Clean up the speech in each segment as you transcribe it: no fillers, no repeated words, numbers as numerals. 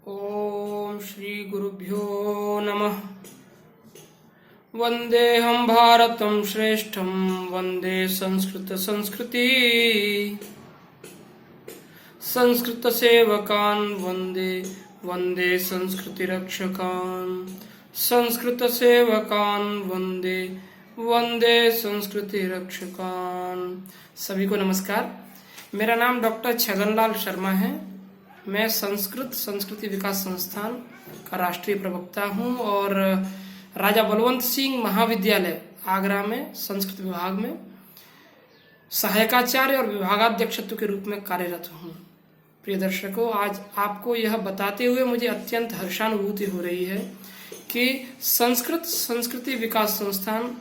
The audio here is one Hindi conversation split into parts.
ओम श्री गुरुभ्यो नमः। वंदेहं भारतं श्रेष्ठं वंदे संस्कृत संस्कृति संस्कृत सेवकान् वंदे वंदे संस्कृति रक्षकान् संस्कृत सेवकान् वंदे वंदे संस्कृति रक्षकान्। सभी को नमस्कार। मेरा नाम डॉक्टर छगनलाल शर्मा है। मैं संस्कृत संस्कृति विकास संस्थान का राष्ट्रीय प्रवक्ता हूं और राजा बलवंत सिंह महाविद्यालय आगरा में संस्कृत विभाग में सहायकाचार्य और विभागाध्यक्षत्व के रूप में कार्यरत हूं। प्रिय दर्शकों, आज आपको यह बताते हुए मुझे अत्यंत हर्षानुभूति हो रही है कि संस्कृत संस्कृति विकास संस्थान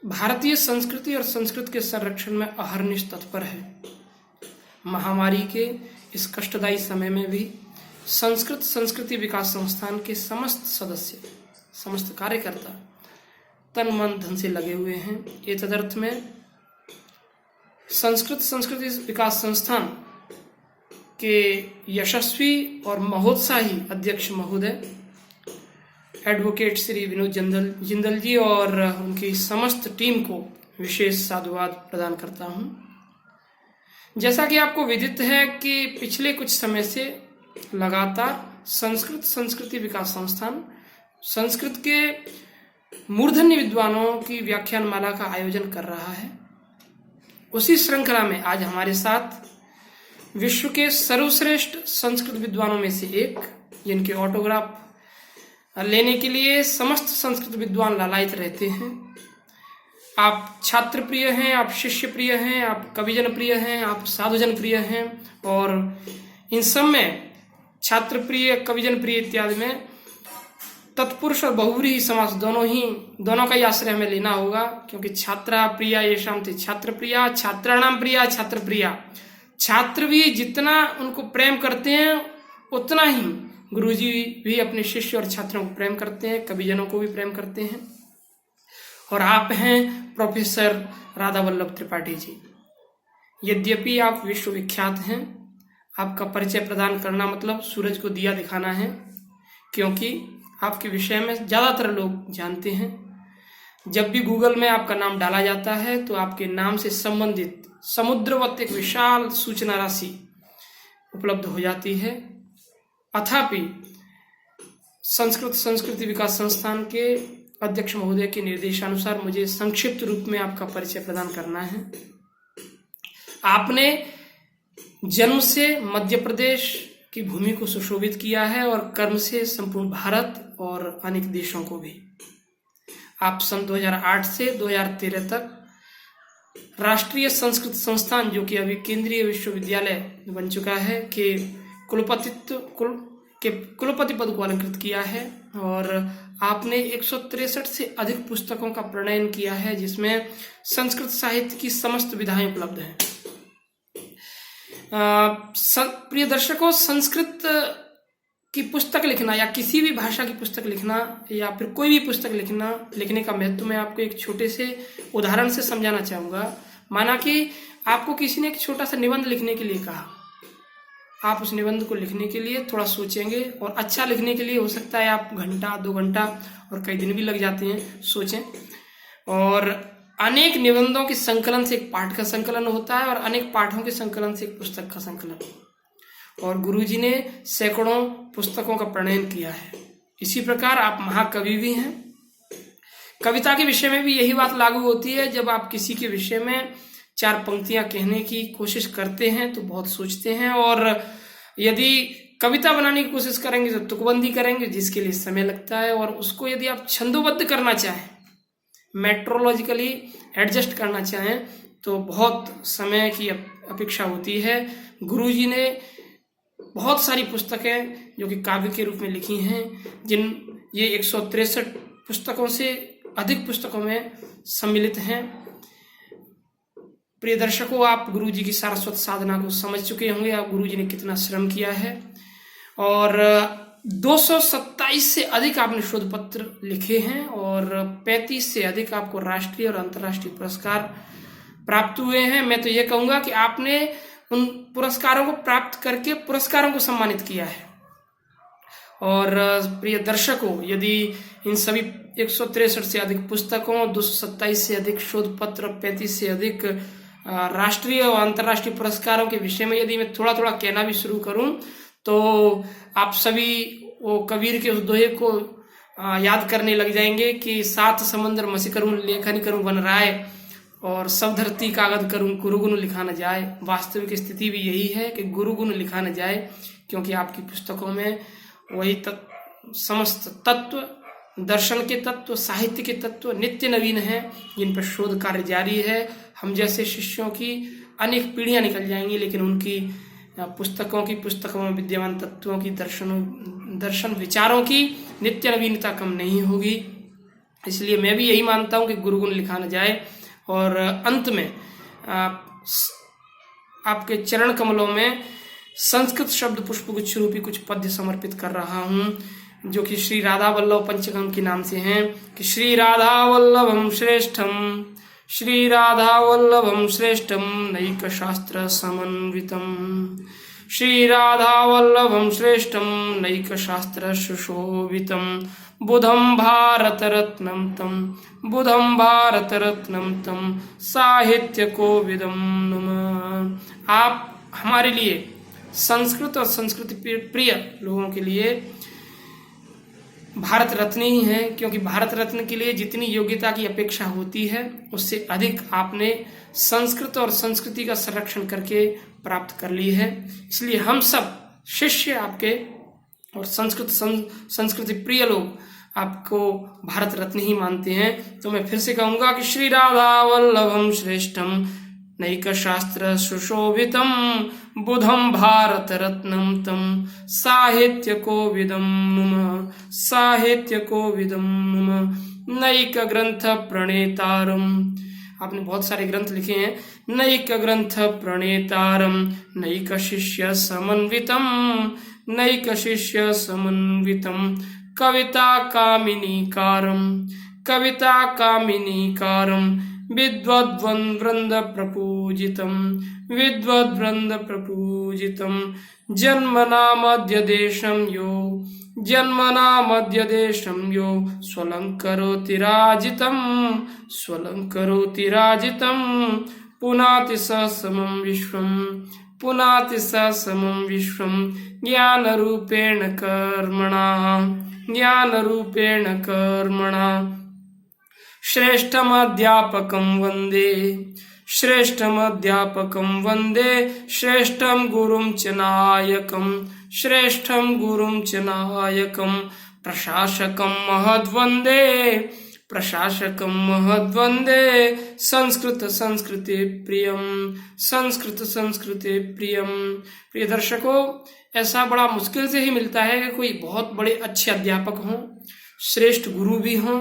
भारतीय संस्कृति और संस्कृत के संरक्षण में अहर्निश तत्पर है। महामारी के इस कष्टदायी समय में भी संस्कृत संस्कृति विकास संस्थान के समस्त सदस्य, समस्त कार्यकर्ता तन मन धन से लगे हुए हैं। ये तदर्थ में संस्कृत संस्कृति विकास संस्थान के यशस्वी और महोत्साही अध्यक्ष महोदय एडवोकेट श्री विनोद जिंदल जी और उनकी समस्त टीम को विशेष साधुवाद प्रदान करता हूं। जैसा कि आपको विदित है कि पिछले कुछ समय से लगातार संस्कृत संस्कृति विकास संस्थान संस्कृत के मूर्धन्य विद्वानों की व्याख्यान माला का आयोजन कर रहा है। उसी श्रृंखला में आज हमारे साथ विश्व के सर्वश्रेष्ठ संस्कृत विद्वानों में से एक, जिनके ऑटोग्राफ लेने के लिए समस्त संस्कृत विद्वान लालायित रहते हैं। आप छात्र प्रिय हैं, आप शिष्य प्रिय हैं, आप कविजन प्रिय हैं, आप साधुजन प्रिय हैं और इन सब में छात्र प्रिय, कविजन प्रिय इत्यादि में तत्पुरुष और बहुव्रीहि समास दोनों का ही आश्रय हमें लेना होगा, क्योंकि छात्रा प्रिया येषां ते छात्र प्रिया, छात्राणाम प्रिया छात्र प्रिया। छात्र भी जितना उनको प्रेम करते हैं उतना ही गुरुजी भी अपने शिष्य और छात्रों को प्रेम करते हैं, कविजनों को भी प्रेम करते हैं। और आप हैं प्रोफेसर राधा वल्लभ त्रिपाठी जी। यद्यपि आप विश्वविख्यात हैं, आपका परिचय प्रदान करना मतलब सूरज को दिया दिखाना है, क्योंकि आपके विषय में ज़्यादातर लोग जानते हैं। जब भी गूगल में आपका नाम डाला जाता है तो आपके नाम से संबंधित समुद्रवत एक विशाल सूचना राशि उपलब्ध हो जाती है। अथापि संस्कृत संस्कृति विकास संस्थान के अध्यक्ष महोदय के निर्देशानुसार मुझे संक्षिप्त रूप में आपका परिचय प्रदान करना है। आपने जन्म से मध्य प्रदेश की भूमि को सुशोभित किया है और कर्म से संपूर्ण भारत और अनेक देशों को भी। आप सन 2008 से 2013 तक राष्ट्रीय संस्कृत संस्थान, जो कि अभी केंद्रीय विश्वविद्यालय बन चुका है, के कुलपति पद को अलंकृत किया है और आपने 163 से अधिक पुस्तकों का प्रणयन किया है, जिसमें संस्कृत साहित्य की समस्त विधाएं उपलब्ध हैं। प्रिय दर्शकों, संस्कृत की पुस्तक लिखना या किसी भी भाषा की पुस्तक लिखना या फिर कोई भी पुस्तक लिखने का महत्व मैं आपको एक छोटे से उदाहरण से समझाना चाहूँगा। माना कि आपको किसी ने एक छोटा सा निबंध लिखने के लिए कहा, आप उस निबंध को लिखने के लिए थोड़ा सोचेंगे और अच्छा लिखने के लिए हो सकता है आप घंटा 2 घंटा और कई दिन भी लग जाते हैं सोचें। और अनेक निबंधों के संकलन से एक पाठ का संकलन होता है और अनेक पाठों के संकलन से एक पुस्तक का संकलन। और गुरुजी ने सैकड़ों पुस्तकों का प्रणयन किया है। इसी प्रकार आप महाकवि भी हैं। कविता के विषय में भी यही बात लागू होती है। जब आप किसी के विषय में 4 पंक्तियां कहने की कोशिश करते हैं तो बहुत सोचते हैं, और यदि कविता बनाने की कोशिश करेंगे तो तुकबंदी करेंगे, जिसके लिए समय लगता है। और उसको यदि आप छंदोबद्ध करना चाहें, मेट्रोलॉजिकली एडजस्ट करना चाहें, तो बहुत समय की अपेक्षा होती है। गुरुजी ने बहुत सारी पुस्तकें जो कि काव्य के रूप में लिखी हैं, ये 163 पुस्तकों से अधिक पुस्तकों में सम्मिलित हैं। प्रिय दर्शकों, आप गुरुजी की सारस्वत साधना को समझ चुके होंगे, आप गुरुजी ने कितना श्रम किया है। और 227 से अधिक आपने शोध पत्र लिखे हैं और 35 से अधिक आपको राष्ट्रीय और अंतर्राष्ट्रीय पुरस्कार प्राप्त हुए हैं। मैं तो ये कहूँगा कि आपने उन पुरस्कारों को प्राप्त करके पुरस्कारों को सम्मानित किया है। और प्रिय दर्शकों, यदि इन सभी 163 से अधिक पुस्तकों, 227 से अधिक शोध पत्र, 35 से अधिक राष्ट्रीय और अंतर्राष्ट्रीय पुरस्कारों के विषय में यदि मैं थोड़ा थोड़ा कहना भी शुरू करूं तो आप सभी वो कबीर के उस दोहे को याद करने लग जाएंगे कि सात समंदर मसी करूं लेखन करूं वन राय, और सब धरती कागज करूं गुरु गुण लिखा न जाए। वास्तविक स्थिति भी यही है कि गुरु गुण लिखा न जाए, क्योंकि आपकी पुस्तकों में वही समस्त तत्व, दर्शन के तत्व, साहित्य के तत्व नित्य नवीन हैं, जिन पर शोध कार्य जारी है। हम जैसे शिष्यों की अनेक पीढ़ियां निकल जाएंगी, लेकिन उनकी पुस्तकों में विद्यमान तत्वों की, दर्शन विचारों की नित्य नवीनता कम नहीं होगी। इसलिए मैं भी यही मानता हूं कि गुरु गुण लिखा न जाए। और अंत में आपके चरण कमलों में संस्कृत शब्द पुष्पगुच्छ रूपी कुछ पद्य समर्पित कर रहा हूं, जो कि श्री राधा वल्लभ पंचकम के नाम से हैं कि श्री राधा वल्लभम श्रेष्ठम, श्री राधा वल्लभम श्रेष्ठम नैक शास्त्र समन्वितम, श्री राधा वल्लभम श्रेष्ठम नैक शास्त्र सुशोभितम, बुधम भारत रत्नम तम, बुधम भारत रत्नम तम साहित्य कोविदम नमः। आप हमारे लिए, संस्कृत और संस्कृति प्रिय लोगों के लिए भारत रत्न ही है, क्योंकि भारत रत्न के लिए जितनी योग्यता की अपेक्षा होती है उससे अधिक आपने संस्कृत और संस्कृति का संरक्षण करके प्राप्त कर ली है। इसलिए हम सब शिष्य आपके और संस्कृति प्रिय लोग आपको भारत रत्न ही मानते हैं। तो मैं फिर से कहूंगा कि श्री राधा वल्लभम श्रेष्ठम नैक शास्त्र सुशोभितम, बुधम भारत रत्नम तम साहित्य कोविदम नुम, साहित्य कोविदम नुम नैक ग्रंथ प्रणेतारम। आपने बहुत सारे ग्रंथ लिखे हैं। नैक ग्रंथ प्रणेतारम नैक शिष्य समन्वितम, नैक शिष्य समन्वितम कविता कामिनीकारम, कविता कामिनीकारम विद्वद्वृंद प्रपूजितम, विद्वद्वृंद प्रपूजितम जन्मनामद्य देशम यो, जन्मनामद्य देशम यो स्वलंकरोति राजितम, स्वलंकरोति राजितम पुनाति स समं विश्वम, पुनाति स समं विश्वम ज्ञान रूपेण कर्मणा, ज्ञान रूपेण कर्मणा श्रेष्ठमध्यापकं वन्दे, श्रेष्ठमध्यापकं वन्दे श्रेष्ठं गुरुं च नायकं, श्रेष्ठं गुरुं च नायकं प्रशासकं महद्वन्दे, प्रशासकं महद्वन्दे संस्कृत संस्कृति प्रियम, संस्कृत संस्कृति प्रियम। प्रिय दर्शकों, ऐसा बड़ा मुश्किल से ही मिलता है कि कोई बहुत बड़े अच्छे अध्यापक हों, श्रेष्ठ गुरु भी हों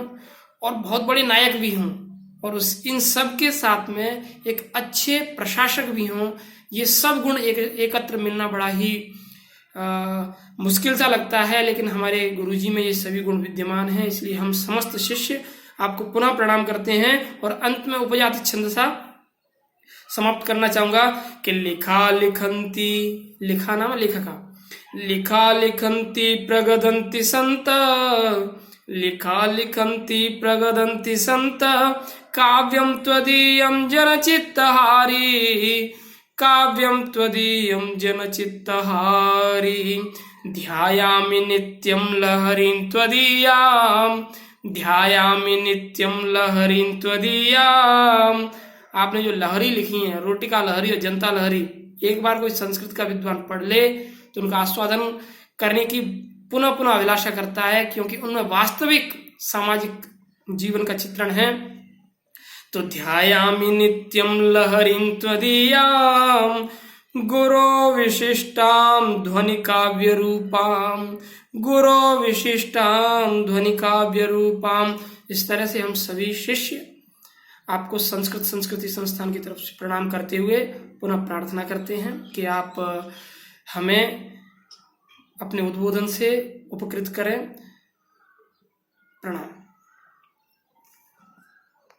और बहुत बड़े नायक भी हों, और इन सब के साथ में एक अच्छे प्रशासक भी हों। ये सब गुण एकत्र मिलना बड़ा ही मुश्किल सा लगता है, लेकिन हमारे गुरुजी में ये सभी गुण विद्यमान हैं। इसलिए हम समस्त शिष्य आपको पुनः प्रणाम करते हैं और अंत में उपजाति छंद सा समाप्त करना चाहूंगा कि लिखा लिखंती, लिखा नाम लेखका, लिखा लिखंती प्रगदंती संत, लिखा लिखंती प्रगदंती संत काव्यं त्वदीयं जनचित्तहारी, काव्यं त्वदीयं जनचित्तहारी ध्यायामि नित्यं लहरीं त्वदीयां, ध्यायामि नित्यं लहरीं त्वदीयां। आपने जो लहरी लिखी है, रोटिका लहरी और जनता लहरी, एक बार कोई संस्कृत का विद्वान पढ़ ले तो उनका आस्वादन करने की पुनः पुनः अभिलाषा करता है, क्योंकि उनमें वास्तविक सामाजिक जीवन का चित्रण है। तो ध्यायामि नित्यं लहरीं त्वदीयां गुरो विशिष्टां ध्वनि काव्य रूपां, गुरो विशिष्टां ध्वनि काव्य रूपां। इस तरह से हम सभी शिष्य आपको संस्कृत संस्कृति संस्थान की तरफ से प्रणाम करते हुए पुनः प्रार्थना करते हैं कि आप हमें अपने उद्बोधन से उपकृत करें। प्रणाम।